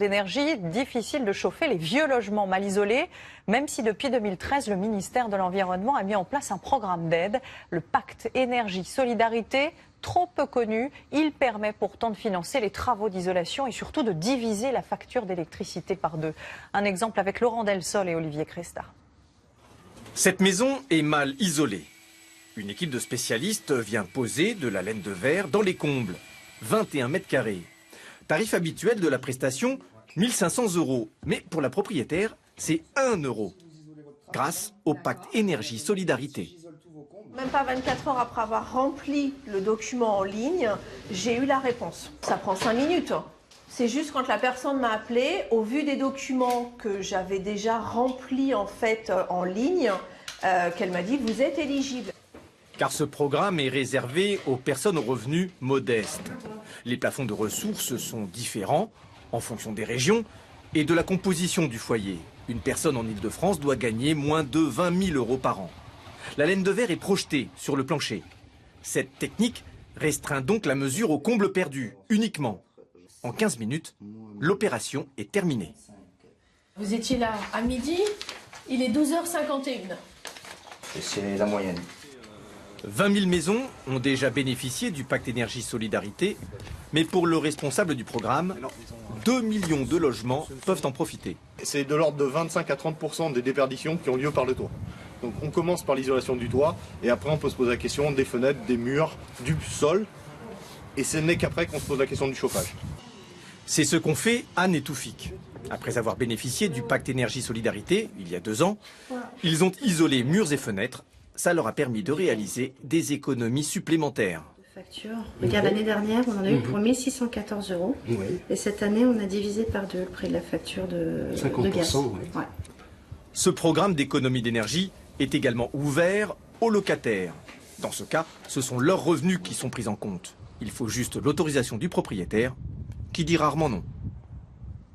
D'énergie, difficile de chauffer les vieux logements mal isolés, même si depuis 2013, le ministère de l'Environnement a mis en place un programme d'aide, le pacte énergie-solidarité, trop peu connu. Il permet pourtant de financer les travaux d'isolation et surtout de diviser la facture d'électricité par deux. Un exemple avec Laurent Delsol et Olivier Cresta. Cette maison est mal isolée. Une équipe de spécialistes vient poser de la laine de verre dans les combles. 21 mètres carrés. Tarif habituel de la prestation, 1 500 €. Mais pour la propriétaire, c'est 1 €. Grâce au pacte énergie-solidarité. Même pas 24 heures après avoir rempli le document en ligne, j'ai eu la réponse. Ça prend 5 minutes. C'est juste quand la personne m'a appelé, au vu des documents que j'avais déjà remplis en ligne, qu'elle m'a dit « vous êtes éligible ». Car ce programme est réservé aux personnes aux revenus modestes. Les plafonds de ressources sont différents en fonction des régions et de la composition du foyer. Une personne en Île-de-France doit gagner moins de 20 000 € par an. La laine de verre est projetée sur le plancher. Cette technique restreint donc la mesure au comble perdu, uniquement. En 15 minutes, l'opération est terminée. Vous étiez là à midi, il est 12h51. Et c'est la moyenne. 20 000 maisons ont déjà bénéficié du pacte énergie-solidarité, mais pour le responsable du programme, 2 millions de logements peuvent en profiter. C'est de l'ordre de 25 à 30% des déperditions qui ont lieu par le toit. Donc on commence par l'isolation du toit, et après on peut se poser la question des fenêtres, des murs, du sol, et ce n'est qu'après qu'on se pose la question du chauffage. C'est ce qu'ont fait Anne et Toufik. Après avoir bénéficié du pacte énergie-solidarité, il y a 2 ans, ils ont isolé murs et fenêtres. Ça leur a permis de réaliser des économies supplémentaires. Regarde, l'année dernière, on en a eu pour 1 614 €. Oui. Et cette année, on a divisé par 2 le prix de la facture de 50%, de gaz. Oui. Ouais. Ce programme d'économie d'énergie est également ouvert aux locataires. Dans ce cas, ce sont leurs revenus qui sont pris en compte. Il faut juste l'autorisation du propriétaire, qui dit rarement non.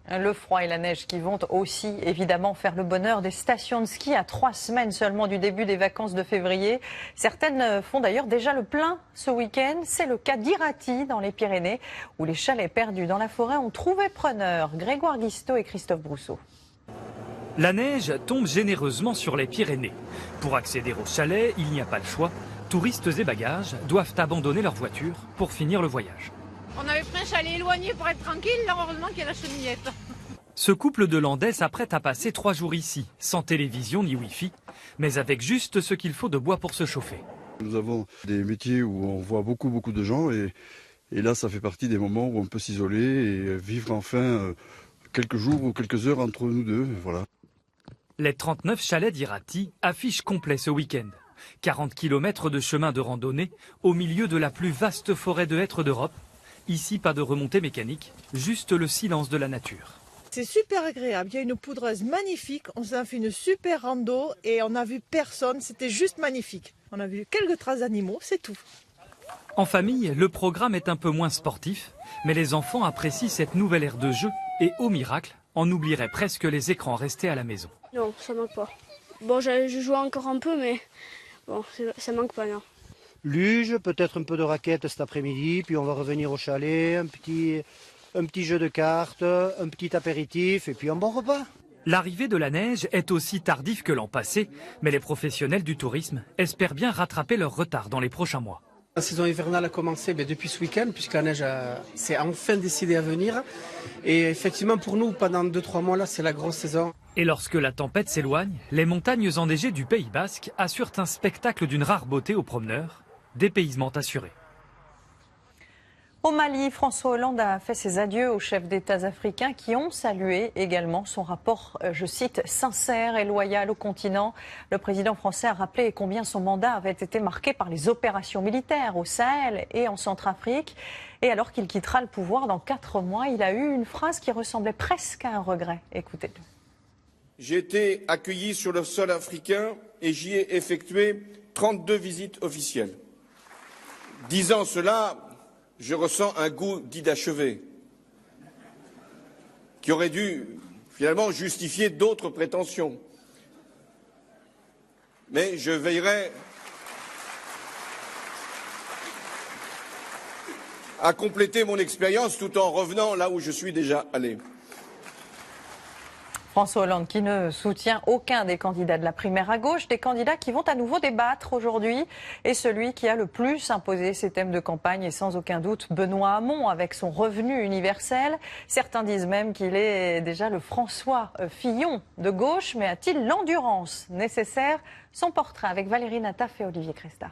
Le froid et la neige qui vont aussi évidemment faire le bonheur des stations de ski à 3 semaines seulement du début des vacances de février. Certaines font d'ailleurs déjà le plein ce week-end. C'est le cas d'Irati dans les Pyrénées où les chalets perdus dans la forêt ont trouvé preneur. Grégoire Guisteau et Christophe Brousseau. La neige tombe généreusement sur les Pyrénées. Pour accéder au chalet, il n'y a pas le choix. Touristes et bagages doivent abandonner leur voiture pour finir le voyage. On avait pris un chalet éloigné pour être tranquille, là heureusement qu'il y a la cheminette. Ce couple de Landais s'apprête à passer 3 jours ici, sans télévision ni wifi, mais avec juste ce qu'il faut de bois pour se chauffer. Nous avons des métiers où on voit beaucoup de gens et là ça fait partie des moments où on peut s'isoler et vivre enfin quelques jours ou quelques heures entre nous deux. Voilà. Les 39 chalets d'Irati affichent complet ce week-end. 40 km de chemin de randonnée au milieu de la plus vaste forêt de hêtres d'Europe. Ici, pas de remontée mécanique, juste le silence de la nature. C'est super agréable, il y a une poudreuse magnifique, on s'en fait une super rando et on n'a vu personne, c'était juste magnifique. On a vu quelques traces d'animaux, c'est tout. En famille, le programme est un peu moins sportif, mais les enfants apprécient cette nouvelle ère de jeu et au miracle, on oublierait presque les écrans restés à la maison. Non, ça manque pas. Bon, je joue encore un peu, mais bon, ça manque pas, non. Luge, peut-être un peu de raquette cet après-midi, puis on va revenir au chalet, un petit jeu de cartes, un petit apéritif et puis un bon repas. L'arrivée de la neige est aussi tardive que l'an passé, mais les professionnels du tourisme espèrent bien rattraper leur retard dans les prochains mois. La saison hivernale a commencé depuis ce week-end, puisque la neige s'est enfin décidée à venir. Et effectivement, pour nous, pendant 2-3 mois, là, c'est la grosse saison. Et lorsque la tempête s'éloigne, les montagnes enneigées du Pays Basque assurent un spectacle d'une rare beauté aux promeneurs. Dépaysement assuré. Au Mali, François Hollande a fait ses adieux aux chefs d'État africains qui ont salué également son rapport, je cite, sincère et loyal au continent. Le président français a rappelé combien son mandat avait été marqué par les opérations militaires au Sahel et en Centrafrique. Et alors qu'il quittera le pouvoir dans 4 mois, il a eu une phrase qui ressemblait presque à un regret. Écoutez-le. J'ai été accueilli sur le sol africain et j'y ai effectué 32 visites officielles. Disant cela, je ressens un goût d'inachevé, qui aurait dû finalement justifier d'autres prétentions. Mais je veillerai à compléter mon expérience tout en revenant là où je suis déjà allé. François Hollande qui ne soutient aucun des candidats de la primaire à gauche, des candidats qui vont à nouveau débattre aujourd'hui. Et celui qui a le plus imposé ses thèmes de campagne est sans aucun doute Benoît Hamon avec son revenu universel. Certains disent même qu'il est déjà le François Fillon de gauche, mais a-t-il l'endurance nécessaire? Son portrait avec Valérie Nataf et Olivier Cresta.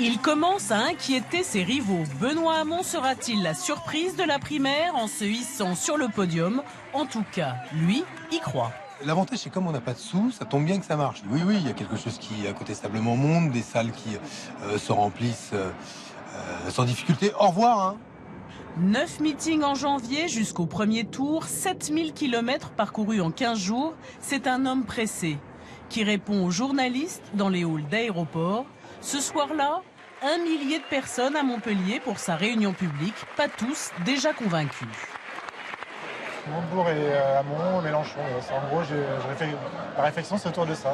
Il commence à inquiéter ses rivaux. Benoît Hamon sera-t-il la surprise de la primaire en se hissant sur le podium? En tout cas, lui y croit. L'avantage, c'est comme on n'a pas de sous, ça tombe bien que ça marche. Oui, il y a quelque chose qui incontestablement monte, des salles qui se remplissent sans difficulté. Au revoir, hein. 9 meetings en janvier jusqu'au premier tour, 7000 km parcourus en 15 jours. C'est un homme pressé qui répond aux journalistes dans les halls d'aéroports. Ce soir-là, 1 millier de personnes à Montpellier pour sa réunion publique, pas tous déjà convaincus. Montebourg et Hamon, Mélenchon. En gros, la réflexion, c'est autour de ça.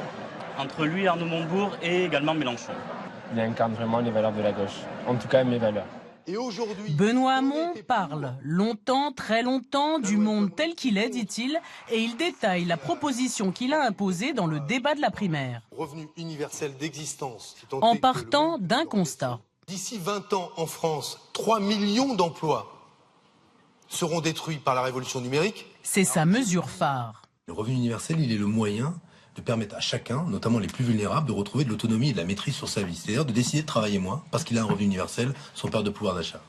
Entre lui, Arnaud Montebourg et également Mélenchon. Il incarne vraiment les valeurs de la gauche, en tout cas mes valeurs. Et aujourd'hui, Benoît Hamon parle longtemps, très longtemps, du monde tel qu'il est, dit-il, et il détaille la proposition qu'il a imposée dans le débat de la primaire. Revenu universel d'existence. En partant d'un constat. D'ici 20 ans en France, 3 millions d'emplois seront détruits par la révolution numérique. C'est sa mesure phare. Le revenu universel, il est le moyen de permettre à chacun, notamment les plus vulnérables, de retrouver de l'autonomie et de la maîtrise sur sa vie. C'est-à-dire de décider de travailler moins parce qu'il a un revenu universel, son perte de pouvoir d'achat.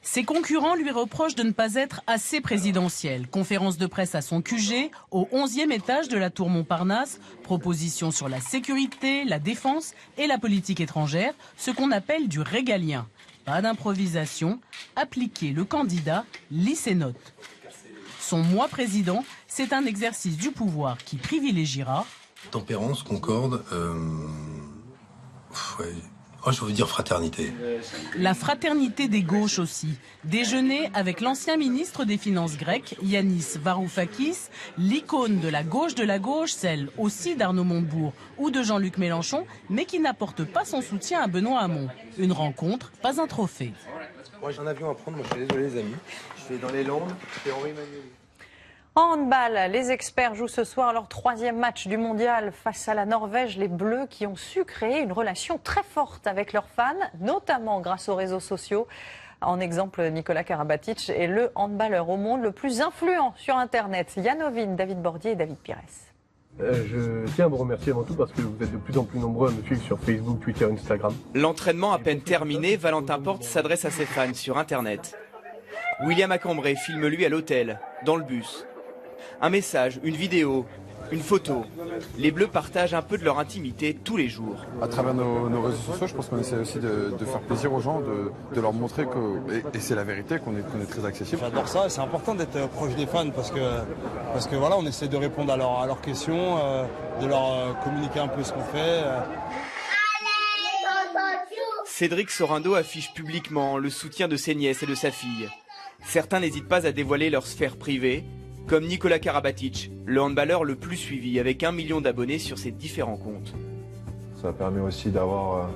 Ses concurrents lui reprochent de ne pas être assez présidentiel. Conférence de presse à son QG, au 11e étage de la tour Montparnasse. Proposition sur la sécurité, la défense et la politique étrangère, ce qu'on appelle du régalien. Pas d'improvisation, appliquer le candidat lit ses notes. Son moi président, c'est un exercice du pouvoir qui privilégiera tempérance, concorde, je veux dire fraternité. La fraternité des gauches aussi. Déjeuner avec l'ancien ministre des Finances grec, Yanis Varoufakis, l'icône de la gauche, celle aussi d'Arnaud Montebourg ou de Jean-Luc Mélenchon, mais qui n'apporte pas son soutien à Benoît Hamon. Une rencontre, pas un trophée. Moi j'ai un avion à prendre, moi je suis désolé les amis. Je vais dans les Landes, je fais Henri Emmanuel. En handball, les experts jouent ce soir leur 3e match du mondial face à la Norvège. Les Bleus qui ont su créer une relation très forte avec leurs fans, notamment grâce aux réseaux sociaux. En exemple, Nicolas Karabatic est le handballeur au monde le plus influent sur Internet. Yann Ovin, David Bordier et David Pires. Je tiens à vous remercier avant tout parce que vous êtes de plus en plus nombreux à me suivre sur Facebook, Twitter, Instagram. L'entraînement à peine terminé, Valentin Porte s'adresse à ses fans sur Internet. William Acambray filme lui à l'hôtel, dans le bus. Un message, une vidéo, une photo. Les Bleus partagent un peu de leur intimité tous les jours. À travers nos réseaux sociaux, je pense qu'on essaie aussi de faire plaisir aux gens, de leur montrer que, et c'est la vérité, qu'on est très accessible. J'adore ça, c'est important d'être proche des fans parce que voilà, on essaie de répondre à leurs questions, de leur communiquer un peu ce qu'on fait. Cédric Sorando affiche publiquement le soutien de ses nièces et de sa fille. Certains n'hésitent pas à dévoiler leur sphère privée, comme Nicolas Karabatic, le handballeur le plus suivi, avec 1 million d'abonnés sur ses différents comptes. Ça permet aussi d'avoir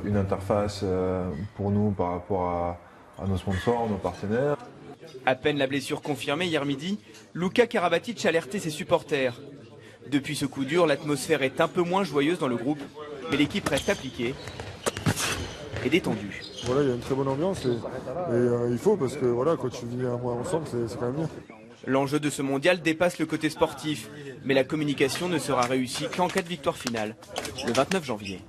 une interface pour nous par rapport à nos sponsors, nos partenaires. À peine la blessure confirmée hier midi, Luka Karabatic alertait ses supporters. Depuis ce coup dur, l'atmosphère est un peu moins joyeuse dans le groupe, mais l'équipe reste appliquée et détendue. Voilà, il y a une très bonne ambiance et il faut parce que voilà, quand tu vis un mois ensemble, c'est quand même bien. L'enjeu de ce mondial dépasse le côté sportif, mais la communication ne sera réussie qu'en cas de victoire finale, le 29 janvier.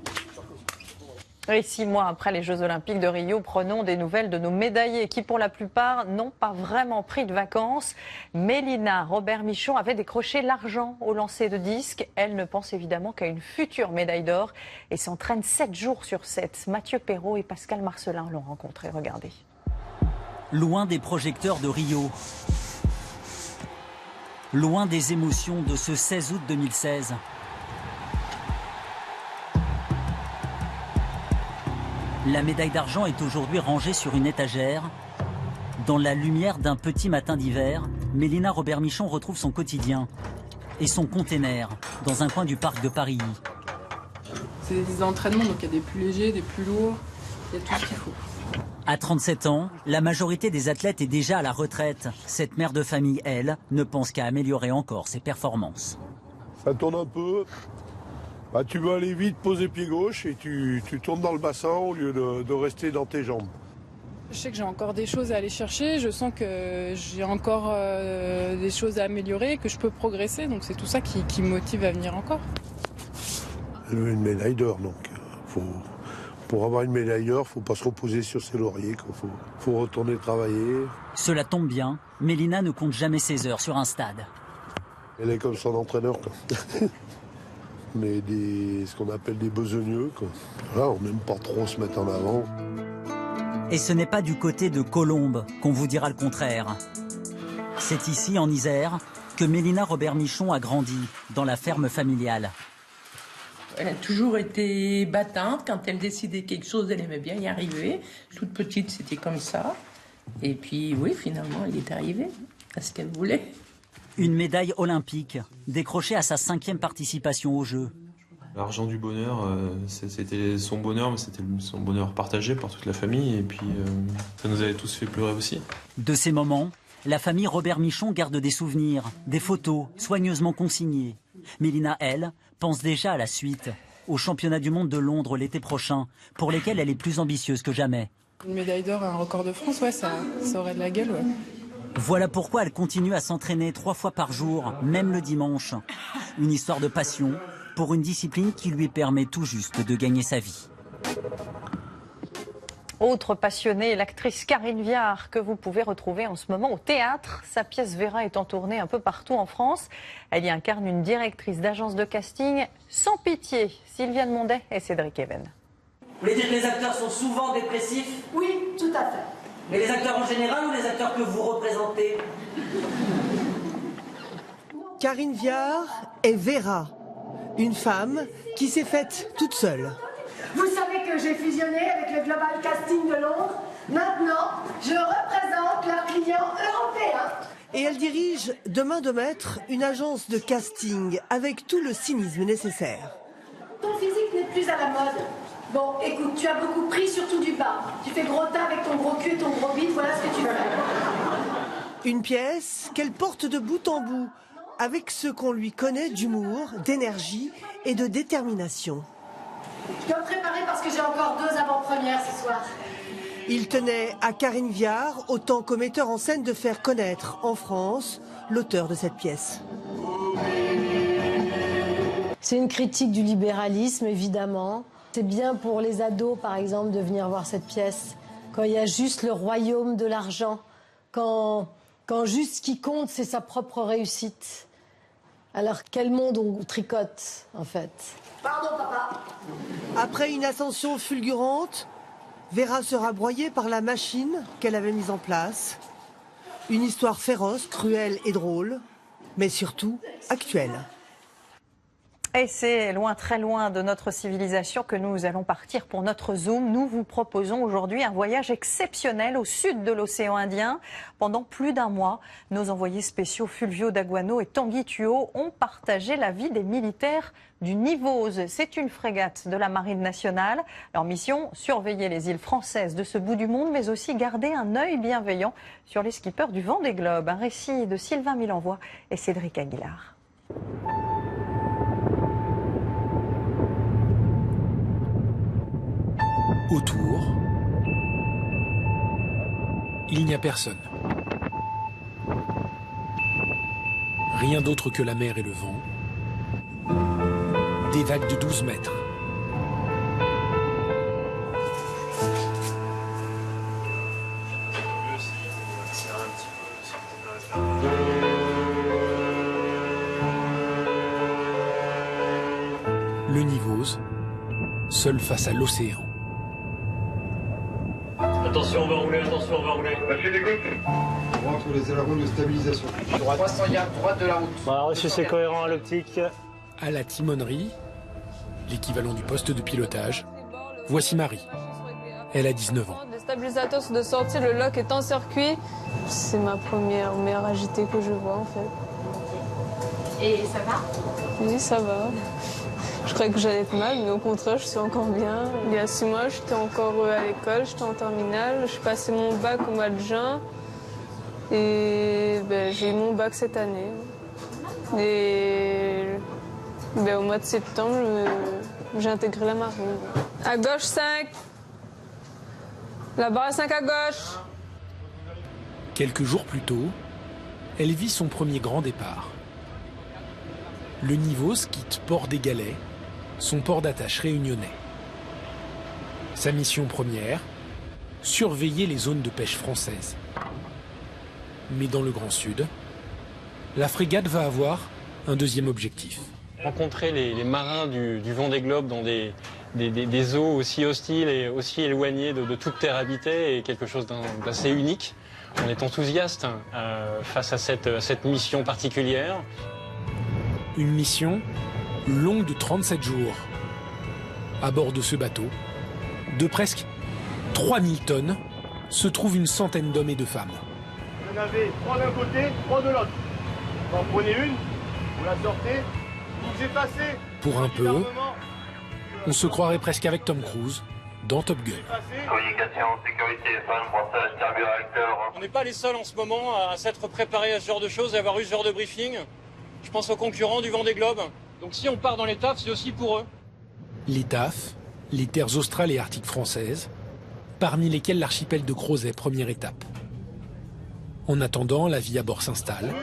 Et 6 mois après les Jeux Olympiques de Rio, prenons des nouvelles de nos médaillés qui, pour la plupart, n'ont pas vraiment pris de vacances. Mélina Robert-Michon avait décroché l'argent au lancer de disque. Elle ne pense évidemment qu'à une future médaille d'or et s'entraîne 7 jours sur 7. Mathieu Perrault et Pascal Marcelin l'ont rencontré. Regardez. Loin des projecteurs de Rio. Loin des émotions de ce 16 août 2016. La médaille d'argent est aujourd'hui rangée sur une étagère. Dans la lumière d'un petit matin d'hiver, Mélina Robert-Michon retrouve son quotidien et son container dans un coin du parc de Paris. C'est des entraînements, donc il y a des plus légers, des plus lourds, il y a tout ce qu'il faut. À 37 ans, la majorité des athlètes est déjà à la retraite. Cette mère de famille, elle, ne pense qu'à améliorer encore ses performances. Ça tourne un peu. Bah, tu veux aller vite, poser pied gauche et tu tournes dans le bassin au lieu de rester dans tes jambes. Je sais que j'ai encore des choses à aller chercher, je sens que j'ai encore des choses à améliorer, que je peux progresser, donc c'est tout ça qui me motive à venir encore. Elle veut une médaille d'or, donc pour avoir une médaille d'or, il ne faut pas se reposer sur ses lauriers, il faut retourner travailler. Cela tombe bien, Mélina ne compte jamais ses heures sur un stade. Elle est comme son entraîneur, quoi. Mais ce qu'on appelle des besogneux, quoi. Là, on n'aime pas trop se mettre en avant. Et ce n'est pas du côté de Colombes qu'on vous dira le contraire. C'est ici, en Isère, que Mélina Robert-Michon a grandi, dans la ferme familiale. Elle a toujours été battante. Quand elle décidait quelque chose, elle aimait bien y arriver. Toute petite, c'était comme ça. Et puis, oui, finalement, elle est arrivée à ce qu'elle voulait. Une médaille olympique, décrochée à sa 5e participation aux Jeux. L'argent du bonheur, c'était son bonheur, mais c'était son bonheur partagé par toute la famille. Et puis, ça nous avait tous fait pleurer aussi. De ces moments, la famille Robert-Michon garde des souvenirs, des photos soigneusement consignées. Mélina, elle, pense déjà à la suite, aux championnats du monde de Londres l'été prochain, pour lesquels elle est plus ambitieuse que jamais. Une médaille d'or et un record de France, ouais, ça aurait de la gueule, ouais. Voilà pourquoi elle continue à s'entraîner 3 fois par jour, même le dimanche. Une histoire de passion pour une discipline qui lui permet tout juste de gagner sa vie. Autre passionnée, l'actrice Karine Viard, que vous pouvez retrouver en ce moment au théâtre. Sa pièce Vera est en tournée un peu partout en France. Elle y incarne une directrice d'agence de casting sans pitié. Sylviane Mondet et Cédric Even. Vous voulez dire que les acteurs sont souvent dépressifs? Oui, tout à fait. Mais les acteurs en général ou les acteurs que vous représentez? Karine Viard est Vera, une femme qui s'est faite toute seule. Vous savez que j'ai fusionné avec le Global Casting de Londres. Maintenant, je représente leurs clients européens. Et elle dirige de main de maître une agence de casting avec tout le cynisme nécessaire. Ton physique n'est plus à la mode. Bon, écoute, tu as beaucoup pris, surtout du bas. Tu fais gros tas avec ton gros cul et ton gros bide, voilà ce que tu fais. Une pièce qu'elle porte de bout en bout, avec ce qu'on lui connaît d'humour, d'énergie et de détermination. Je dois me préparer parce que j'ai encore 2 avant-premières ce soir. Il tenait à Karine Viard, autant qu'au metteur en scène, de faire connaître en France l'auteur de cette pièce. C'est une critique du libéralisme, évidemment. C'est bien pour les ados, par exemple, de venir voir cette pièce. Quand il y a juste le royaume de l'argent, quand juste ce qui compte, c'est sa propre réussite. Alors, quel monde on tricote, en fait? Pardon, papa. Après une ascension fulgurante, Vera sera broyée par la machine qu'elle avait mise en place. Une histoire féroce, cruelle et drôle, mais surtout actuelle. Et c'est loin, très loin de notre civilisation que nous allons partir pour notre Zoom. Nous vous proposons aujourd'hui un voyage exceptionnel au sud de l'océan Indien. Pendant plus d'1 mois, nos envoyés spéciaux Fulvio Daguano et Tanguy Tuot ont partagé la vie des militaires du Nivose. C'est une frégate de la Marine nationale. Leur mission, surveiller les îles françaises de ce bout du monde, mais aussi garder un œil bienveillant sur les skippers du Vendée Globe. Un récit de Sylvain Milenvoix et Cédric Aguilar. Autour, il n'y a personne. Rien d'autre que la mer et le vent. Des vagues de 12 mètres. Le Nivose, seul face à l'océan. Attention, on va rouler, attention, on va rouler. Lâchez les côtes. On rentre les ailerons de stabilisation. 300 yards, droite de la route. On va reçu, c'est cohérent à l'optique. À la timonerie, l'équivalent du poste de pilotage, voici Marie. Elle a 19 ans. Les stabilisateurs sont de sortie, le lock est en circuit. C'est ma première mer agitée que je vois en fait. Et ça va? Oui, ça va. Je croyais que j'allais être mal, mais au contraire, je suis encore bien. Il y a 6 mois, j'étais encore à l'école, j'étais en terminale. Je passais mon bac au mois de juin et j'ai eu mon bac cette année. Et au mois de septembre, j'ai intégré la marine. À gauche 5. La barre à 5 à gauche. Quelques jours plus tôt, elle vit son premier grand départ. Le Nivos quitte Port des Galets, son port d'attache réunionnais. Sa mission première, surveiller les zones de pêche françaises. Mais dans le Grand Sud, la frégate va avoir un deuxième objectif. Rencontrer les marins du Vendée Globe dans des eaux aussi hostiles et aussi éloignées de toute terre habitée est quelque chose d'assez unique. On est enthousiaste face à cette mission particulière. Une mission longue de 37 jours. À bord de ce bateau, de presque 3000 tonnes, se trouvent une centaine d'hommes et de femmes. Vous en avez 3 d'un côté, 3 de l'autre. Vous en prenez une, vous la sortez, vous effacez. Pour un peu, on se croirait presque avec Tom Cruise dans Top Gun. Communication, sécurité, fan, brassage, carburéacteur. On n'est pas les seuls en ce moment à s'être préparés à ce genre de choses et à avoir eu ce genre de briefing. Je pense aux concurrents du Vendée Globe. Donc si on part dans les TAF, c'est aussi pour eux. Les TAF, les terres australes et arctiques françaises, parmi lesquelles l'archipel de Crozet, première étape. En attendant, la vie à bord s'installe.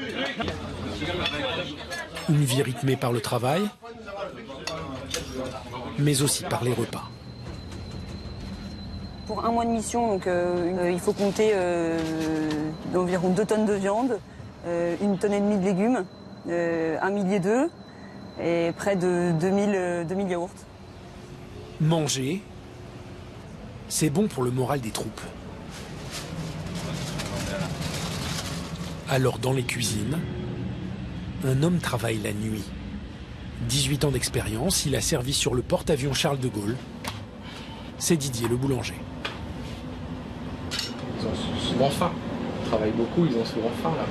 Une vie rythmée par le travail, mais aussi par les repas. Pour un mois de mission, donc, il faut compter d'environ 2 tonnes de viande, 1,5 tonne de légumes, 1 millier d'œufs et près de 2000 yaourts. Manger, c'est bon pour le moral des troupes. Alors dans les cuisines, un homme travaille la nuit. 18 ans d'expérience, il a servi sur le porte-avions Charles de Gaulle. C'est Didier le boulanger. Ils ont souvent faim. Ils travaillent beaucoup, ils ont souvent faim là.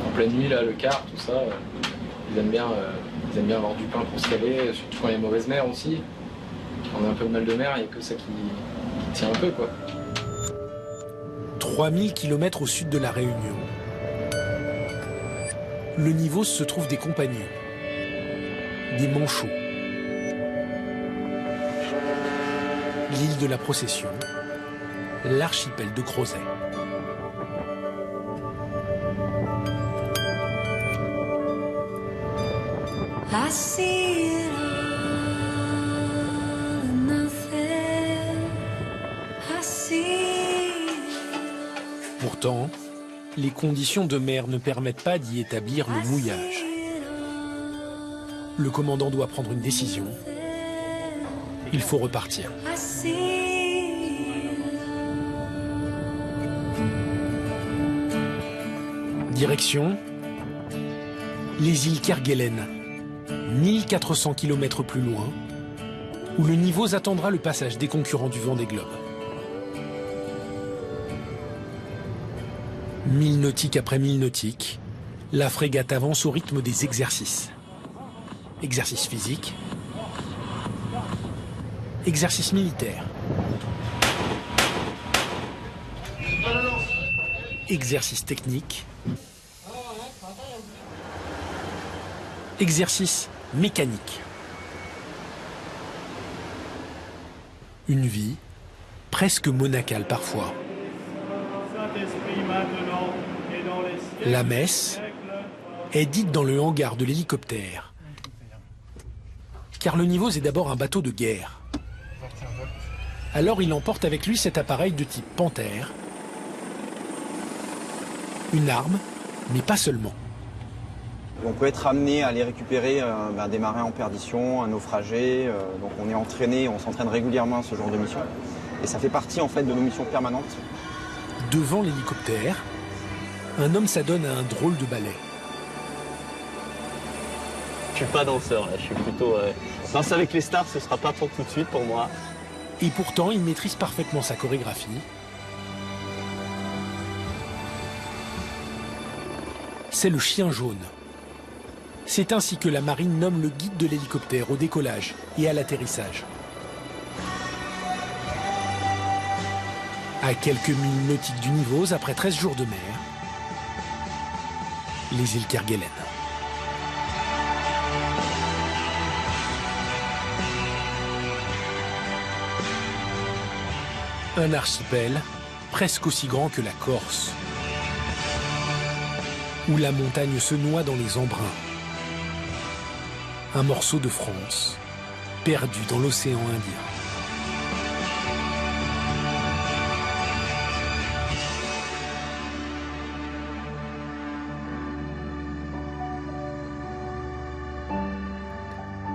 En pleine nuit, là, le quart, tout ça, ils aiment bien avoir du pain pour se caler, surtout quand il y a mauvaise mer aussi. Quand on a un peu de mal de mer, il n'y a que ça qui tient un peu, quoi. 3000 km au sud de la Réunion, le Nivos se trouve des compagnons, des manchots. L'île de la Procession, l'archipel de Crozet. I see it all and nothing. I see it. Pourtant, les conditions de mer ne permettent pas d'y établir le mouillage. Le commandant doit prendre une décision. Il faut repartir. I see it. Direction les îles Kerguelen, 1400 km plus loin, où le Nivos attendra le passage des concurrents du Vendée Globe. 1000 nautiques après 1000 nautiques, la frégate avance au rythme des exercices. Exercices physiques, exercices militaires, exercices techniques, exercices mécaniques. Une vie presque monacale parfois. La messe est dite dans le hangar de l'hélicoptère. Car le Nivos est d'abord un bateau de guerre. Alors il emporte avec lui cet appareil de type Panthère. Une arme, mais pas seulement. On peut être amené à aller récupérer des marins en perdition, un naufragé. Donc on est entraîné, on s'entraîne régulièrement à ce genre de mission. Et ça fait partie en fait de nos missions permanentes. Devant l'hélicoptère, un homme s'adonne à un drôle de ballet. Je suis pas danseur, là. Je suis plutôt... Danser avec les stars, ce sera pas pour tout de suite pour moi. Et pourtant, il maîtrise parfaitement sa chorégraphie. C'est le chien jaune. C'est ainsi que la marine nomme le guide de l'hélicoptère au décollage et à l'atterrissage. À quelques milles nautiques du Nivôse, après 13 jours de mer, les îles Kerguelen. Un archipel presque aussi grand que la Corse, où la montagne se noie dans les embruns. Un morceau de France, perdu dans l'océan Indien.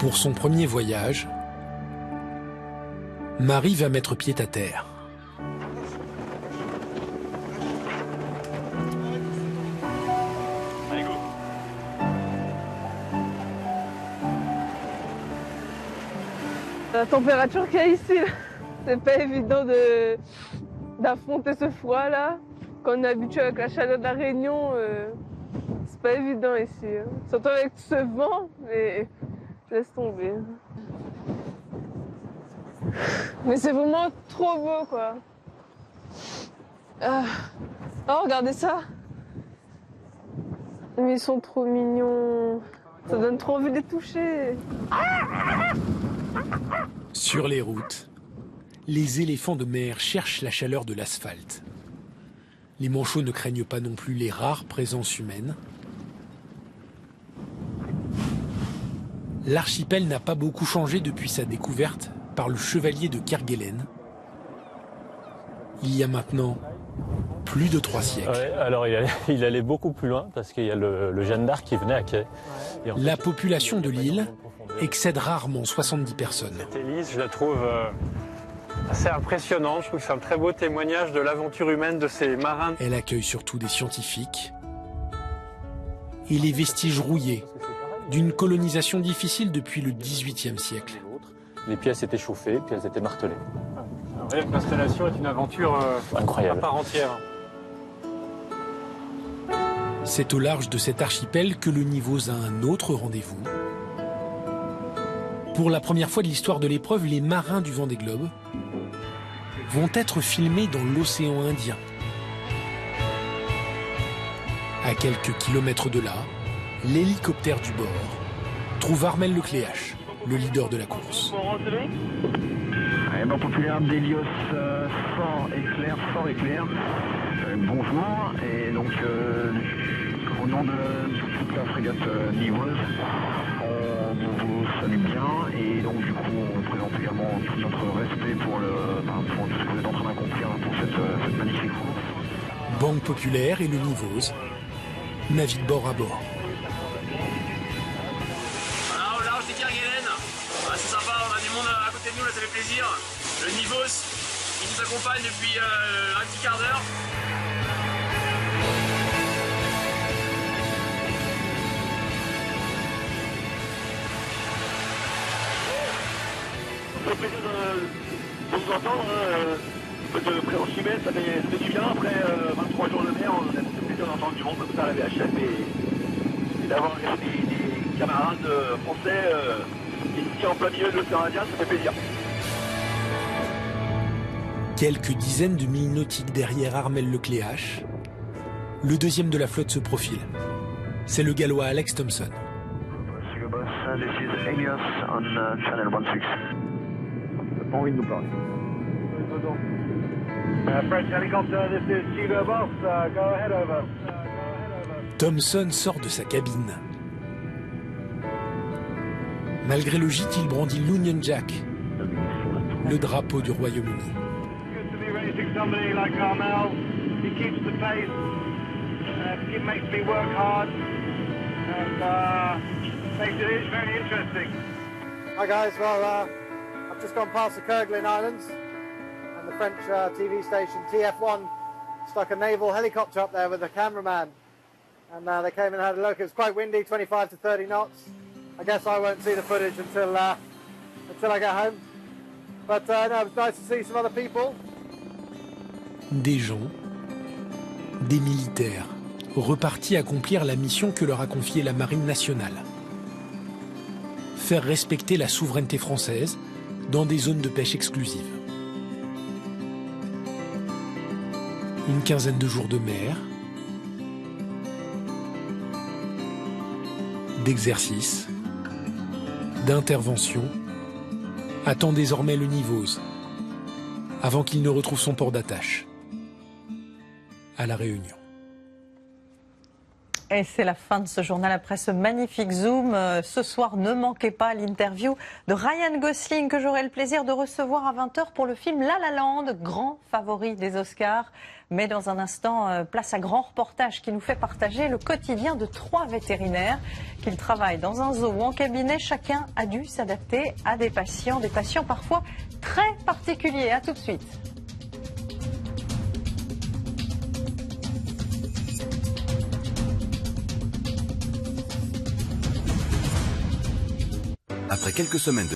Pour son premier voyage, Marie va mettre pied à terre. La température qu'il y a ici, c'est pas évident d'affronter ce froid là. Quand on est habitué avec la chaleur de la Réunion, c'est pas évident ici. Surtout avec ce vent, mais laisse tomber. Mais c'est vraiment trop beau quoi. Oh, regardez ça. Mais ils sont trop mignons. Ça donne trop envie de les toucher. Sur les routes, les éléphants de mer cherchent la chaleur de l'asphalte. Les manchots ne craignent pas non plus les rares présences humaines. L'archipel n'a pas beaucoup changé depuis sa découverte par le chevalier de Kerguelen, il y a maintenant plus de 3 siècles. Ouais, alors il allait beaucoup plus loin parce qu'il y a le Jeanne d'Arc qui venait à quai. La population de l'île excède rarement 70 personnes. Cette hélice, je la trouve assez impressionnante. Je trouve que c'est un très beau témoignage de l'aventure humaine de ces marins. Elle accueille surtout des scientifiques et les vestiges rouillés d'une colonisation difficile depuis le XVIIIe siècle. Les pièces étaient chauffées, puis elles étaient martelées. L'installation est une aventure incroyable, à part entière. C'est au large de cet archipel que le Nivôse a un autre rendez-vous. Pour la première fois de l'histoire de l'épreuve, les marins du Vendée Globe vont être filmés dans l'océan Indien. À quelques kilomètres de là, l'hélicoptère du bord trouve Armel Lecléache, le leader de la course. Aéroport populaire d'Hélios, fort éclair. Bonjour, et donc au nom de toute la frégate Nivôse, on vous salue bien, et donc du coup on présente également tout notre respect pour tout ce que vous êtes en train d'accomplir pour cette magnifique course. Banque Populaire et le Nivôse naviguent bord à bord. Au large des Kerguelen, c'est sympa, on a du monde à côté de nous, là ça fait plaisir. Le Nivôse, il nous accompagne depuis un petit quart d'heure. Ça fait plaisir de vous entendre, de présence humaine, ça fait du bien. Après 23 jours de mer, on a fait plaisir d'entendre du monde comme ça à la VHF et d'avoir des camarades français ici en plein milieu de l'océan Indien, ça fait plaisir. Quelques dizaines de milles nautiques derrière Armel Lecléache, le deuxième de la flotte se profile. C'est le Gallois Alex Thompson. Monsieur le boss, this is Helios on channel 16. Pas envie de nous parler. French helicopter, this is Chico Boss, go ahead over. Thompson sort de sa cabine. Malgré le gîte, il brandit l'Union Jack, le drapeau du Royaume-Uni. Somebody like Carmel, he keeps the pace, it makes me work hard, and makes it very interesting. Hi guys, well I've just gone past the Kerguelen Islands and the French TV station TF1 stuck a naval helicopter up there with a cameraman, and they came and had a look. It was quite windy, 25 to 30 knots. I guess I won't see the footage until I get home, but no, it was nice to see some other people. Des gens, des militaires, repartis accomplir la mission que leur a confiée la Marine nationale, faire respecter la souveraineté française dans des zones de pêche exclusives. Une quinzaine de jours de mer, d'exercices, d'intervention, attend désormais le Nivose, avant qu'il ne retrouve son port d'attache, à La Réunion. Et c'est la fin de ce journal après ce magnifique zoom. Ce soir, ne manquez pas l'interview de Ryan Gosling que j'aurai le plaisir de recevoir à 20h pour le film La La Land, grand favori des Oscars. Mais dans un instant, place à grand reportage qui nous fait partager le quotidien de 3 vétérinaires. Qu'ils travaillent dans un zoo ou en cabinet, chacun a dû s'adapter à des patients parfois très particuliers. À tout de suite. Après quelques semaines de